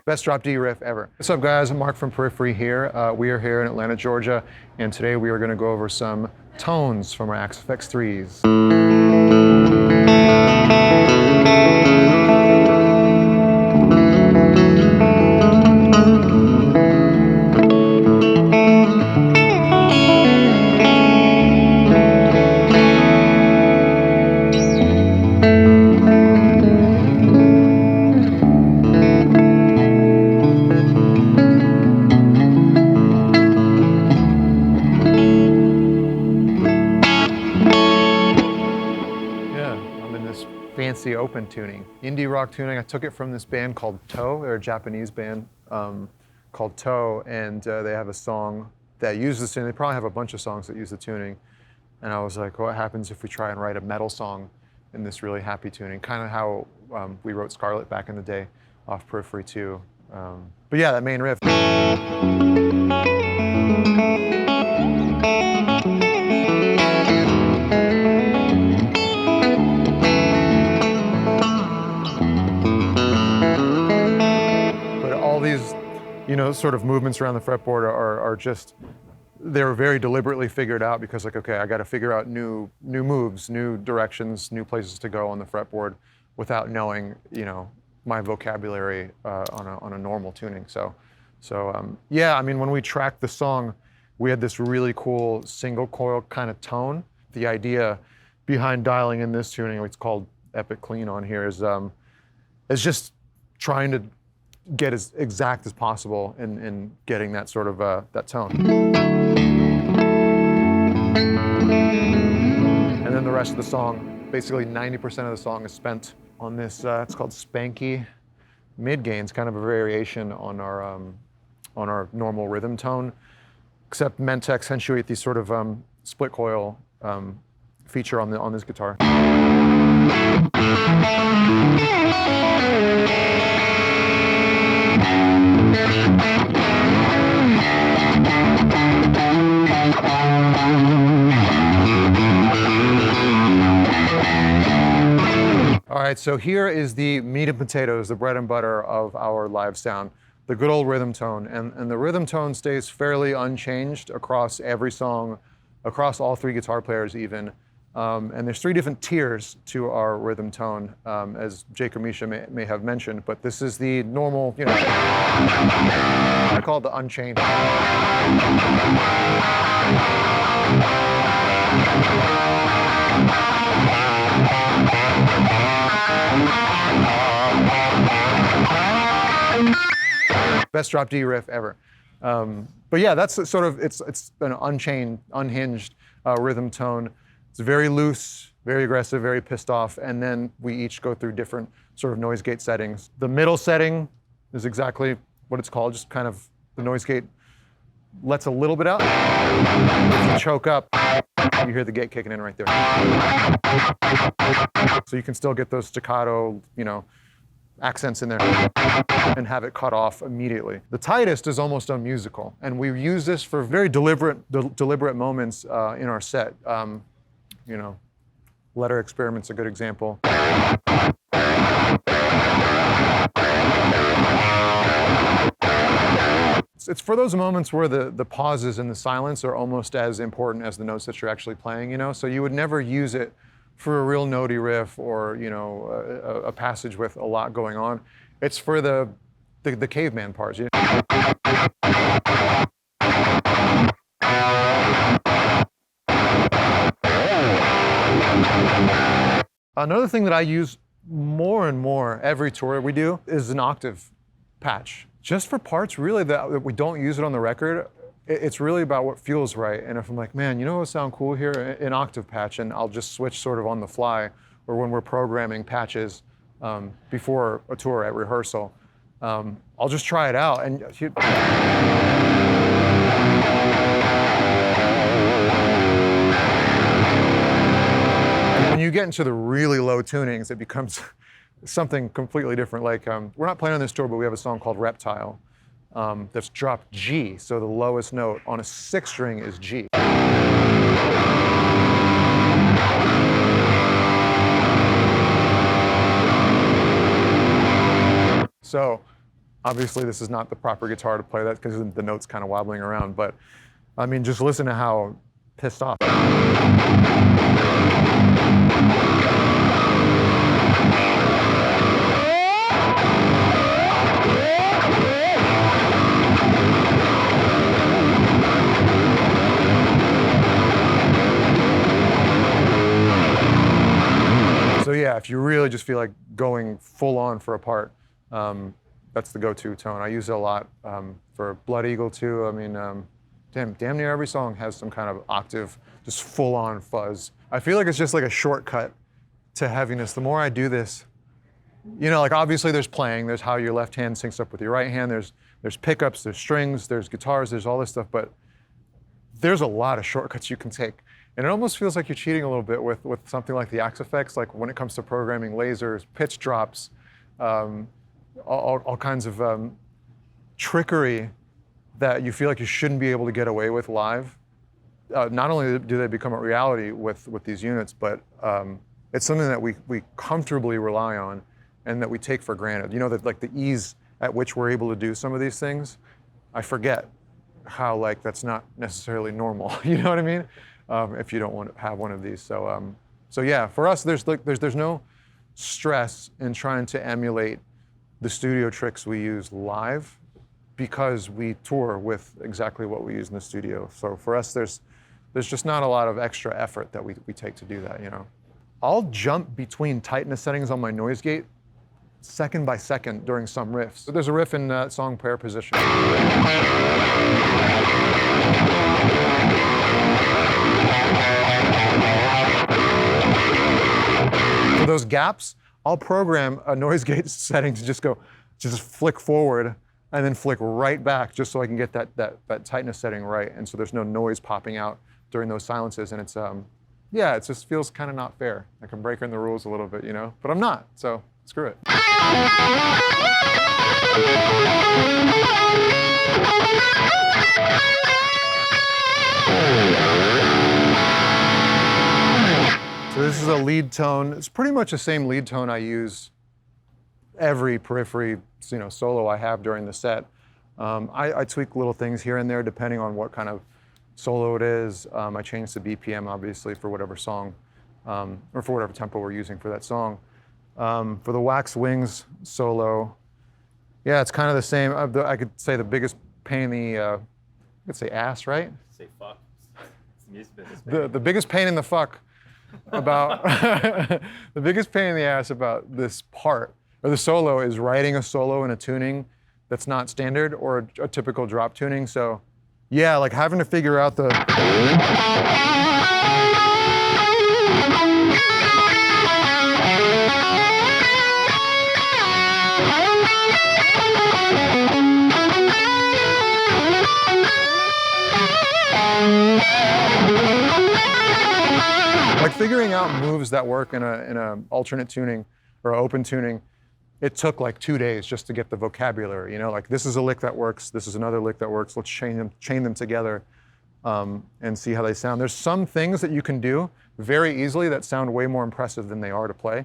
Best drop D riff ever. What's up guys, I'm Mark from Periphery here. We are here in Atlanta, Georgia, and today we are gonna go over some tones from our Axe FX3s. Fancy open tuning, indie rock tuning. I took it from this band called Toe. They're a Japanese band called Toe, and they have a song that uses this, and they probably have a bunch of songs that use the tuning. And I was like, what happens if we try and write a metal song in this really happy tuning? Kind of how we wrote Scarlet back in the day off Periphery too. But yeah, that main riff. Sort of movements around the fretboard are just, they're very deliberately figured out because like, okay, I got to figure out new moves, new directions, new places to go on the fretboard without knowing, my vocabulary on a normal tuning. So yeah, I mean, when we tracked the song, we had this really cool single coil kind of tone. The idea behind dialing in this tuning, it's called Epic Clean on here, is just trying to get as exact as possible in getting that sort of that tone. And then the rest of the song, basically 90% of the song is spent on this, it's called Spanky mid gains, kind of a variation on our normal rhythm tone, except meant to accentuate these sort of split coil feature on this guitar. All right, so here is the meat and potatoes, the bread and butter of our live sound, the good old rhythm tone. And the rhythm tone stays fairly unchanged across every song, across all three guitar players even. And there's three different tiers to our rhythm tone, as Jake or Misha may have mentioned, but this is the normal, I call it the unchained. Best drop D riff ever. But yeah, that's sort of, it's an unchained, unhinged rhythm tone. It's very loose, very aggressive, very pissed off, and then we each go through different sort of noise gate settings. The middle setting is exactly what it's called, just kind of the noise gate lets a little bit out. If you choke up, you hear the gate kicking in right there. So you can still get those staccato, accents in there and have it cut off immediately. The tightest is almost unmusical, and we use this for very deliberate moments in our set. Letter Experiment's a good example. It's for those moments where the pauses and the silence are almost as important as the notes that you're actually playing, So you would never use it for a real notey riff or, a passage with a lot going on. It's for the caveman parts. Another thing that I use more and more every tour we do is an octave patch. Just for parts really that we don't use it on the record, it's really about what feels right. And if I'm like, man, what would sound cool here? An octave patch, and I'll just switch sort of on the fly, or when we're programming patches before a tour at rehearsal. I'll just try it out. And when you get into the really low tunings, it becomes something completely different. Like, we're not playing on this tour, but we have a song called Reptile that's dropped G. So the lowest note on a 6th string is G. So Obviously, this is not the proper guitar to play that because the note's kind of wobbling around, but I mean, just listen to how pissed off. So yeah, if you really just feel like going full on for a part, that's the go-to tone. I use it a lot for Blood Eagle too. I mean, damn near every song has some kind of octave, just full on fuzz. I feel like it's just like a shortcut to heaviness. The more I do this, you know, like obviously there's playing, there's how your left hand syncs up with your right hand, there's pickups, there's strings, there's guitars, there's all this stuff, but there's a lot of shortcuts you can take. And it almost feels like you're cheating a little bit with something like the Axe effects, like when it comes to programming lasers, pitch drops, all kinds of trickery that you feel like you shouldn't be able to get away with live. Not only do they become a reality with these units, but it's something that we comfortably rely on and that we take for granted. You know, that like the ease at which we're able to do some of these things, I forget how like that's not necessarily normal. You know what I mean? If you don't want to have one of these. So yeah, for us, there's no stress in trying to emulate the studio tricks we use live because we tour with exactly what we use in the studio. So for us, there's just not a lot of extra effort that we take to do that, you know. I'll jump between tightness settings on my noise gate second by second during some riffs. So there's a riff in that song Prayer Position. For those gaps, I'll program a noise gate setting to just flick forward and then flick right back just so I can get that tightness setting right. And so there's no noise popping out during those silences. And it's, yeah, it just feels kind of not fair. Like I'm breaking the rules a little bit, you know, but I'm not, so screw it. So this is a lead tone. It's pretty much the same lead tone I use every Periphery, you know, solo I have during the set. I tweak little things here and there depending on what kind of solo it is. I change the BPM obviously for whatever song, or for whatever tempo we're using for that song. For the Wax Wings solo, yeah, it's kind of the same. I could say the biggest pain in the, I could say ass, right? Say fuck. It's music business. The biggest pain in the fuck about, the biggest pain in the ass about this part, or the solo, is writing a solo in a tuning that's not standard or a typical drop tuning. So yeah, like having to figure out the, like figuring out moves that work in a alternate tuning or open tuning. It took like 2 days just to get the vocabulary, you know, like this is a lick that works, this is another lick that works, let's chain them together and see how they sound. There's some things that you can do very easily that sound way more impressive than they are to play.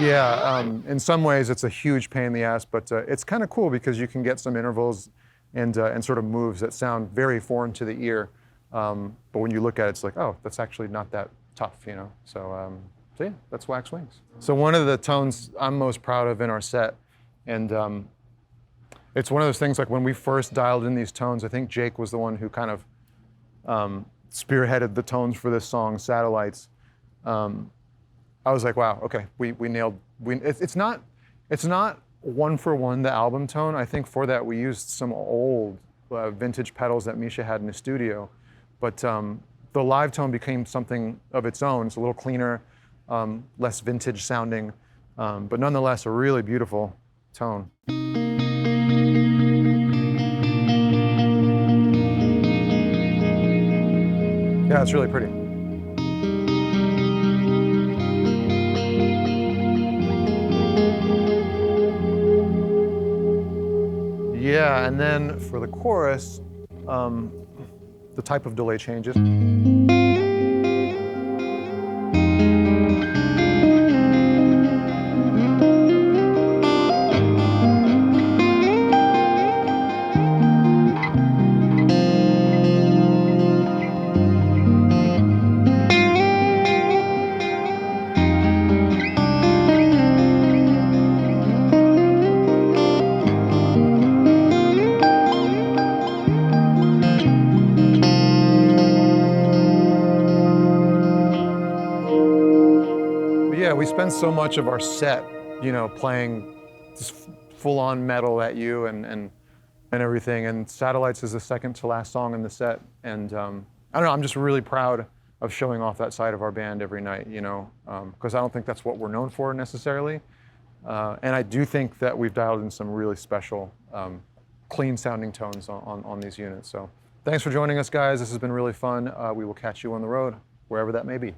Yeah, in some ways it's a huge pain in the ass, but it's kind of cool because you can get some intervals and sort of moves that sound very foreign to the ear. But when you look at it, it's like, oh, that's actually not that tough, you know? So yeah, that's Wax Wings. So one of the tones I'm most proud of in our set, and it's one of those things like when we first dialed in these tones, I think Jake was the one who kind of spearheaded the tones for this song, Satellites. I was like, wow, okay, we nailed. It's not one for one the album tone. I think for that we used some old vintage pedals that Misha had in the studio, but the live tone became something of its own. It's a little cleaner, less vintage sounding, but nonetheless a really beautiful tone. Yeah, it's really pretty. Yeah, and then for the chorus, the type of delay changes. Yeah, we spend so much of our set, you know, playing just full-on metal at you and everything. And Satellites is the second to last song in the set. And I don't know, I'm just really proud of showing off that side of our band every night, you know, because I don't think that's what we're known for necessarily. And I do think that we've dialed in some really special, clean-sounding tones on these units. So thanks for joining us, guys. This has been really fun. We will catch you on the road, wherever that may be.